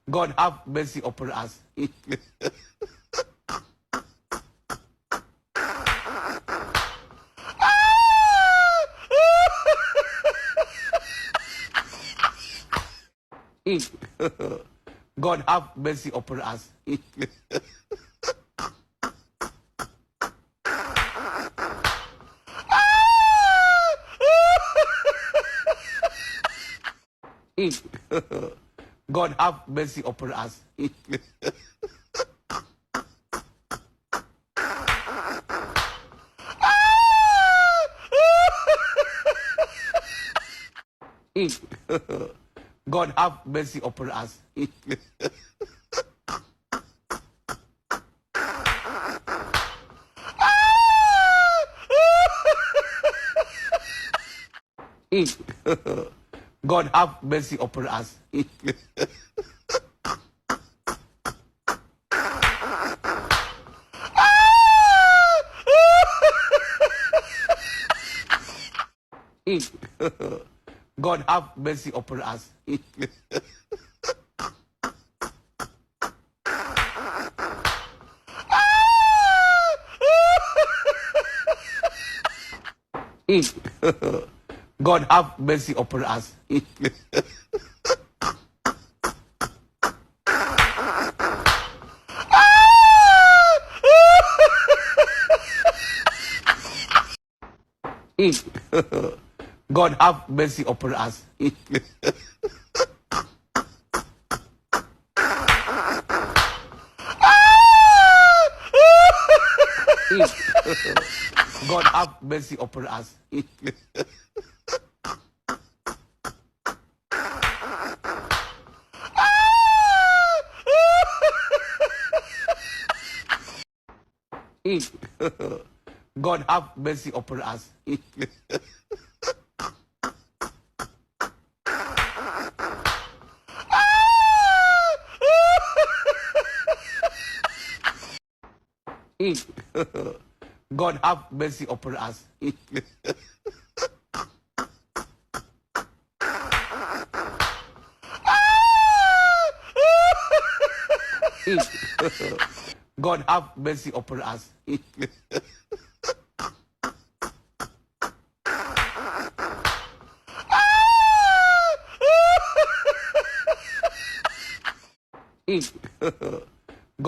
God have mercy upon us. God have mercy upon us. God have mercy upon us. God have mercy upon us. God have mercy upon us. God have mercy upon us. God have mercy upon us. God have mercy upon us. God have mercy upon us. God have mercy upon us. God have mercy upon us. God have mercy upon us.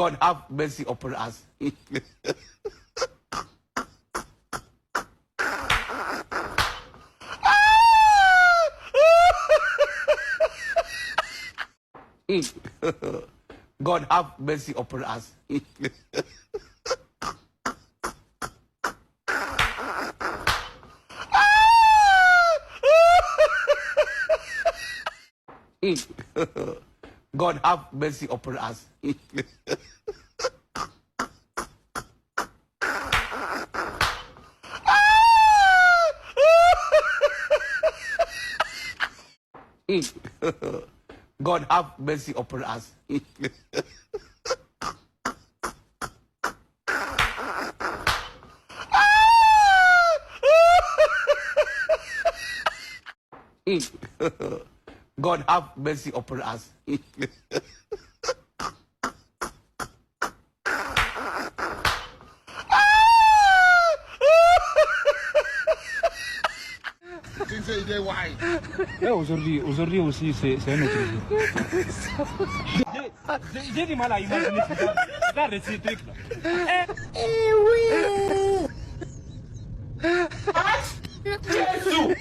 God have mercy upon us. God have mercy upon us. God have mercy upon us. God have mercy upon us. God have mercy upon us. Aujourd'hui aussi, c'est un autre jour. J'ai du mal à imaginer. Regarde ces trucs-là. Eh oui! Jésus!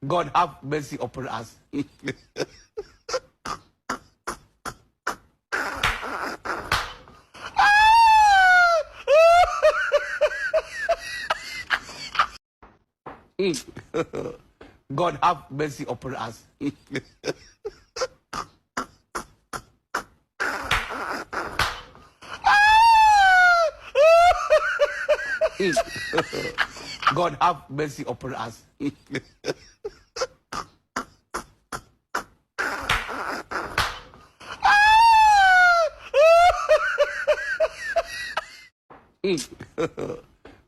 God have mercy upon us. God have mercy upon us. God have mercy upon us.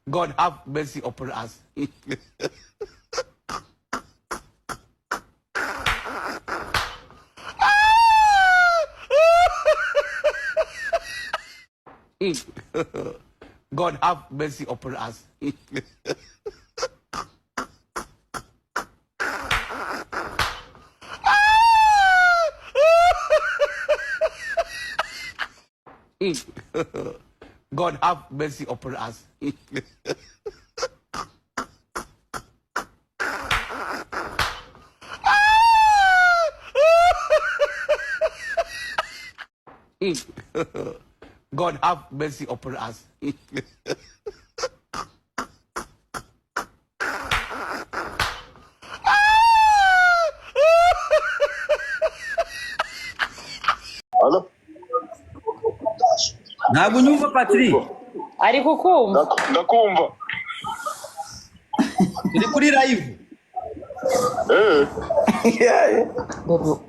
God have mercy upon us. God have mercy upon us. God have mercy upon us. God have mercy upon us. Halo? Ntabwo unyumva Patrick. Ari kukumva. Ndakumva. Uri kuri live. Bobo.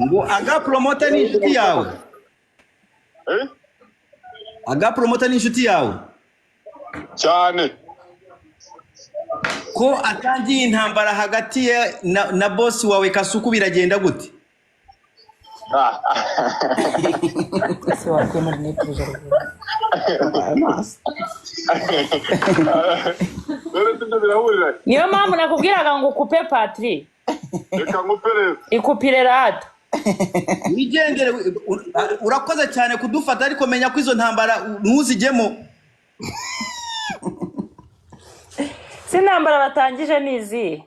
Ngo aga promoter ni inshuti yawe. Aga promoter ni inshuti yawe. Cyane. Ko atangiye intambara hagati ye na boss wawe Kasuku biragenda gute? Ese wakwemera n'ipuje ruguru. Niyo mpamvu nakubwiraga ngo ukupe Patrick. Reka ngupere. Ikupire rata. Wigendere urakoze cyane kudufata ariko menya ko izo ntambara ntuzigemo. Si ntambara batangije nizi.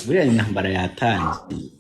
Buriya intambara yatangiye.